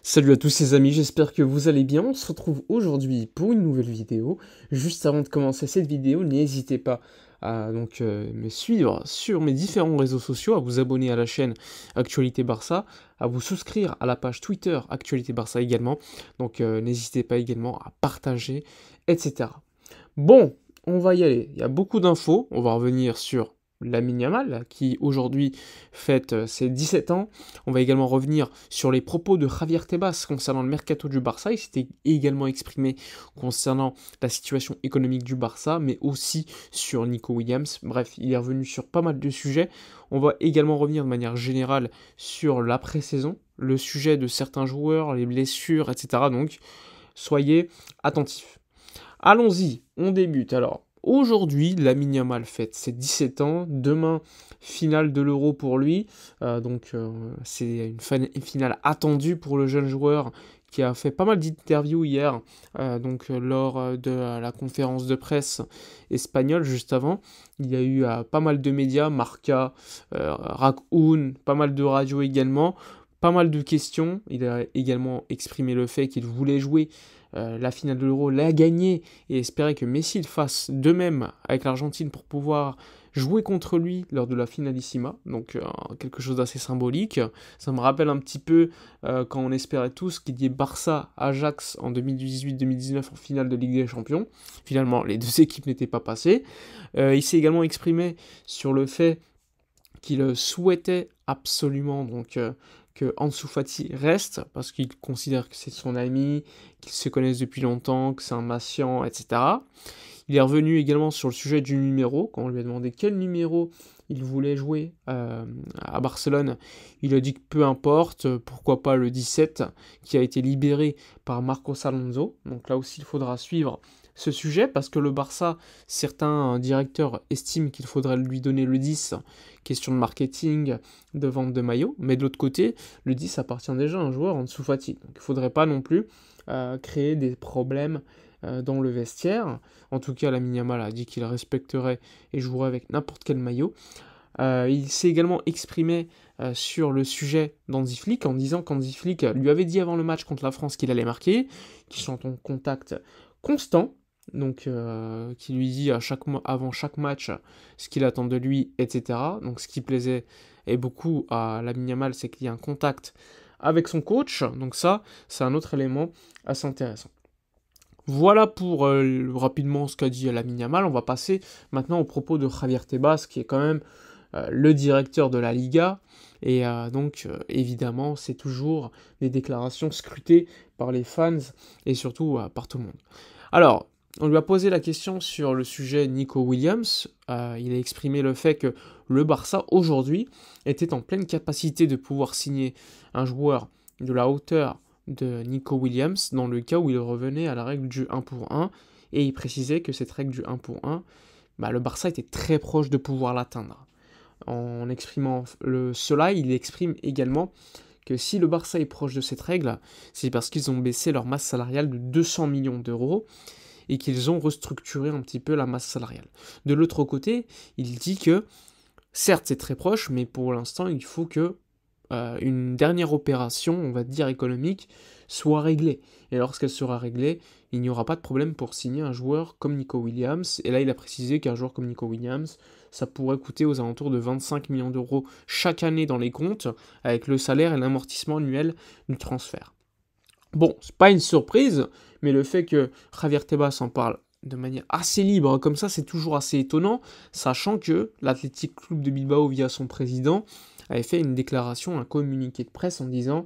Salut à tous les amis, j'espère que vous allez bien. On se retrouve aujourd'hui pour une nouvelle vidéo. Juste avant de commencer cette vidéo, n'hésitez pas à me suivre sur mes différents réseaux sociaux, à vous abonner à la chaîne Actualité Barça, à vous souscrire à la page Twitter Actualité Barça également. N'hésitez pas également à partager, etc. Bon, on va y aller. Il y a beaucoup d'infos. On va revenir sur Lamine Yamal, qui aujourd'hui fête ses 17 ans. On va également revenir sur les propos de Javier Tebas concernant le mercato du Barça. Il s'était également exprimé concernant la situation économique du Barça, mais aussi sur Nico Williams. Bref, il est revenu sur pas mal de sujets. On va également revenir de manière générale sur l'après-saison, le sujet de certains joueurs, les blessures, etc. Donc, soyez attentifs. Allons-y, on débute. Alors, aujourd'hui, Lamine Yamal fête ses 17 ans. Demain, finale de l'Euro pour lui. C'est une finale attendue pour le jeune joueur qui a fait pas mal d'interviews hier, lors de la conférence de presse espagnole juste avant. Il y a eu pas mal de médias, Marca, Raccoon, pas mal de radios également. Pas mal de questions. Il a également exprimé le fait qu'il voulait jouer la finale de l'Euro, la gagner et espérer que Messi le fasse de même avec l'Argentine pour pouvoir jouer contre lui lors de la finalissima. Quelque chose d'assez symbolique. Ça me rappelle un petit peu quand on espérait tous qu'il y ait Barça-Ajax en 2018-2019 en finale de Ligue des Champions. Finalement, les deux équipes n'étaient pas passées. Il s'est également exprimé sur le fait qu'il souhaitait absolument que Ansu Fati reste, parce qu'il considère que c'est son ami, qu'ils se connaissent depuis longtemps, que c'est un patient, etc. Il est revenu également sur le sujet du numéro, quand on lui a demandé quel numéro il voulait jouer à Barcelone. Il a dit que peu importe, pourquoi pas le 17, qui a été libéré par Marcos Alonso. Donc là aussi, il faudra suivre ce sujet, parce que le Barça, certains directeurs estiment qu'il faudrait lui donner le 10, question de marketing, de vente de maillots, mais de l'autre côté, le 10 appartient déjà à un joueur en dessous Fati, donc il ne faudrait pas non plus créer des problèmes dans le vestiaire. En tout cas, Lamine Yamal a dit qu'il respecterait et jouerait avec n'importe quel maillot. Il s'est également exprimé sur le sujet d'Hansi Flick en disant qu'Hansi Flick lui avait dit avant le match contre la France qu'il allait marquer, qu'ils sont en contact constant, qui lui dit avant chaque match ce qu'il attend de lui, etc. Donc ce qui plaisait et beaucoup à Lamine Yamal, c'est qu'il y a un contact avec son coach, donc ça, c'est un autre élément assez intéressant. Voilà pour rapidement ce qu'a dit Lamine Yamal. On va passer maintenant aux propos de Javier Tebas, qui est quand même le directeur de la Liga, et évidemment, c'est toujours des déclarations scrutées par les fans, et surtout par tout le monde. Alors, on lui a posé la question sur le sujet Nico Williams. Il a exprimé le fait que le Barça, aujourd'hui, était en pleine capacité de pouvoir signer un joueur de la hauteur de Nico Williams, dans le cas où il revenait à la règle du 1 pour 1, et il précisait que cette règle du 1 pour 1, le Barça était très proche de pouvoir l'atteindre. En exprimant cela, il exprime également que si le Barça est proche de cette règle, c'est parce qu'ils ont baissé leur masse salariale de 200 millions d'euros, et qu'ils ont restructuré un petit peu la masse salariale. De l'autre côté, il dit que, certes c'est très proche, mais pour l'instant il faut que une dernière opération, on va dire économique, soit réglée. Et lorsqu'elle sera réglée, il n'y aura pas de problème pour signer un joueur comme Nico Williams. Et là, il a précisé qu'un joueur comme Nico Williams, ça pourrait coûter aux alentours de 25 millions d'euros chaque année dans les comptes, avec le salaire et l'amortissement annuel du transfert. Bon, c'est pas une surprise, mais le fait que Javier Tebas en parle de manière assez libre, comme ça, c'est toujours assez étonnant, sachant que l'Athletic Club de Bilbao, via son président, avait fait une déclaration, un communiqué de presse en disant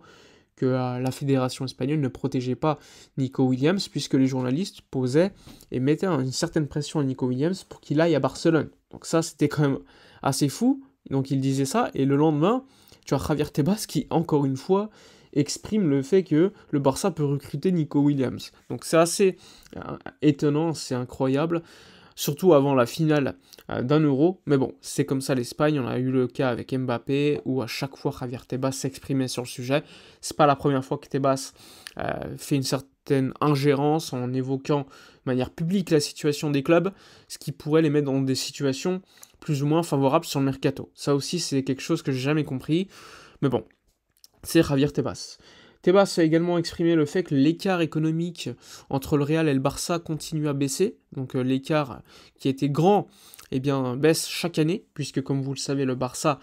que la fédération espagnole ne protégeait pas Nico Williams, puisque les journalistes posaient et mettaient une certaine pression à Nico Williams pour qu'il aille à Barcelone. Donc ça, c'était quand même assez fou. Donc il disait ça, et le lendemain, tu as Javier Tebas qui, encore une fois, exprime le fait que le Barça peut recruter Nico Williams. Donc c'est assez étonnant, c'est incroyable, surtout avant la finale d'un Euro. Mais bon, c'est comme ça l'Espagne, on a eu le cas avec Mbappé, où à chaque fois Javier Tebas s'exprimait sur le sujet. C'est pas la première fois que Tebas fait une certaine ingérence en évoquant de manière publique la situation des clubs, ce qui pourrait les mettre dans des situations plus ou moins favorables sur le mercato. Ça aussi, c'est quelque chose que j'ai jamais compris, mais bon, c'est Javier Tebas. Tebas a également exprimé le fait que l'écart économique entre le Real et le Barça continue à baisser, donc l'écart qui était grand, eh bien, baisse chaque année, puisque comme vous le savez, le Barça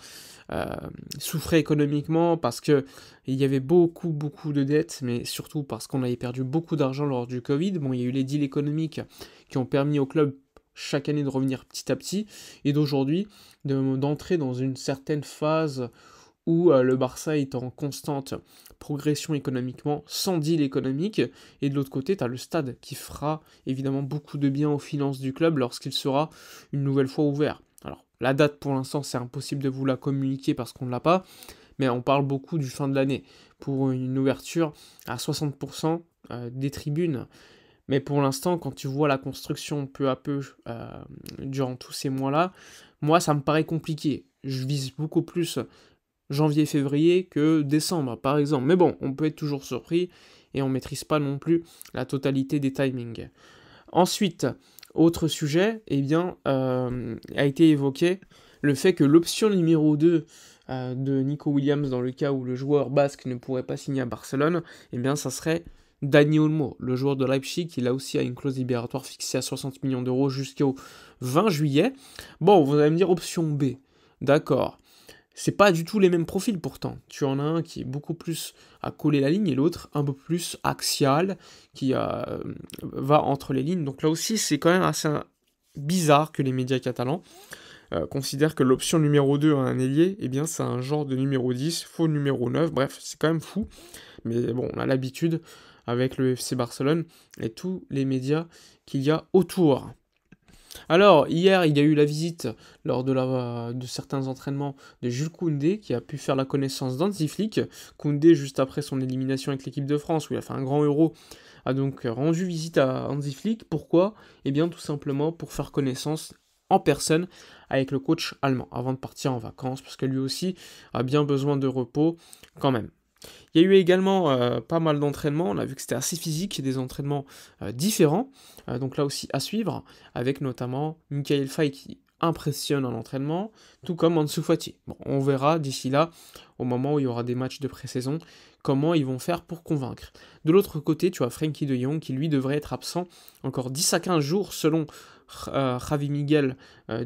souffrait économiquement parce qu'il y avait beaucoup de dettes, mais surtout parce qu'on avait perdu beaucoup d'argent lors du Covid. Bon, il y a eu les deals économiques qui ont permis au club chaque année de revenir petit à petit, et d'aujourd'hui d'entrer dans une certaine phase où le Barça est en constante progression économiquement, sans deal économique, et de l'autre côté, tu as le stade qui fera évidemment beaucoup de bien aux finances du club lorsqu'il sera une nouvelle fois ouvert. Alors, la date pour l'instant, c'est impossible de vous la communiquer parce qu'on ne l'a pas, mais on parle beaucoup du fin de l'année, pour une ouverture à 60% des tribunes. Mais pour l'instant, quand tu vois la construction peu à peu durant tous ces mois-là, moi, ça me paraît compliqué. Je vise beaucoup plus janvier-février que décembre, par exemple. Mais bon, on peut être toujours surpris et on ne maîtrise pas non plus la totalité des timings. Ensuite, autre sujet, eh bien, a été évoqué le fait que l'option numéro 2 de Nico Williams, dans le cas où le joueur basque ne pourrait pas signer à Barcelone, eh bien, ça serait Dani Olmo, le joueur de Leipzig, qui là aussi a une clause libératoire fixée à 60 millions d'euros jusqu'au 20 juillet. Bon, vous allez me dire option B. D'accord. C'est pas du tout les mêmes profils pourtant. Tu en as un qui est beaucoup plus à coller la ligne et l'autre un peu plus axial, qui va entre les lignes. Donc là aussi, c'est quand même assez bizarre que les médias catalans considèrent que l'option numéro 2 à un ailier, eh bien c'est un genre de numéro 10, faux numéro 9, bref, c'est quand même fou. Mais bon, on a l'habitude avec le FC Barcelone et tous les médias qu'il y a autour. Alors, hier, il y a eu la visite lors de certains entraînements de Jules Koundé, qui a pu faire la connaissance d'Hansi Flick. Koundé, juste après son élimination avec l'équipe de France, où il a fait un grand Euro, a donc rendu visite à Hansi Flick. Pourquoi ? Eh bien, tout simplement pour faire connaissance en personne avec le coach allemand, avant de partir en vacances, parce que lui aussi a bien besoin de repos quand même. Il y a eu également pas mal d'entraînements, on a vu que c'était assez physique, des entraînements différents, donc là aussi à suivre, avec notamment Michael Faye qui impressionne en entraînement, tout comme Ansu Fati. Bon, on verra d'ici là, au moment où il y aura des matchs de pré-saison, comment ils vont faire pour convaincre. De l'autre côté, tu as Frenkie de Jong qui lui devrait être absent encore 10 à 15 jours selon Javi Miguel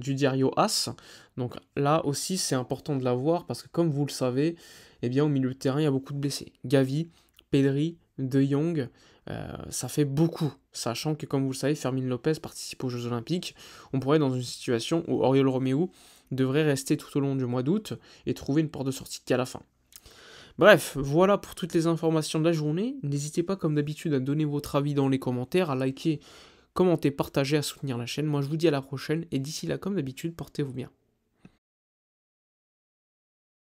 du diario AS. Donc là aussi c'est important de l'avoir parce que comme vous le savez, eh bien au milieu de terrain il y a beaucoup de blessés. Gavi, Pedri, De Jong, ça fait beaucoup. Sachant que comme vous le savez, Fermín López participe aux Jeux Olympiques. On pourrait être dans une situation où Oriol Romeu devrait rester tout au long du mois d'août et trouver une porte de sortie qu'à la fin. Bref, voilà pour toutes les informations de la journée. N'hésitez pas comme d'habitude à donner votre avis dans les commentaires, à liker, commenter, partager, à soutenir la chaîne. Moi je vous dis à la prochaine et d'ici là comme d'habitude, portez-vous bien.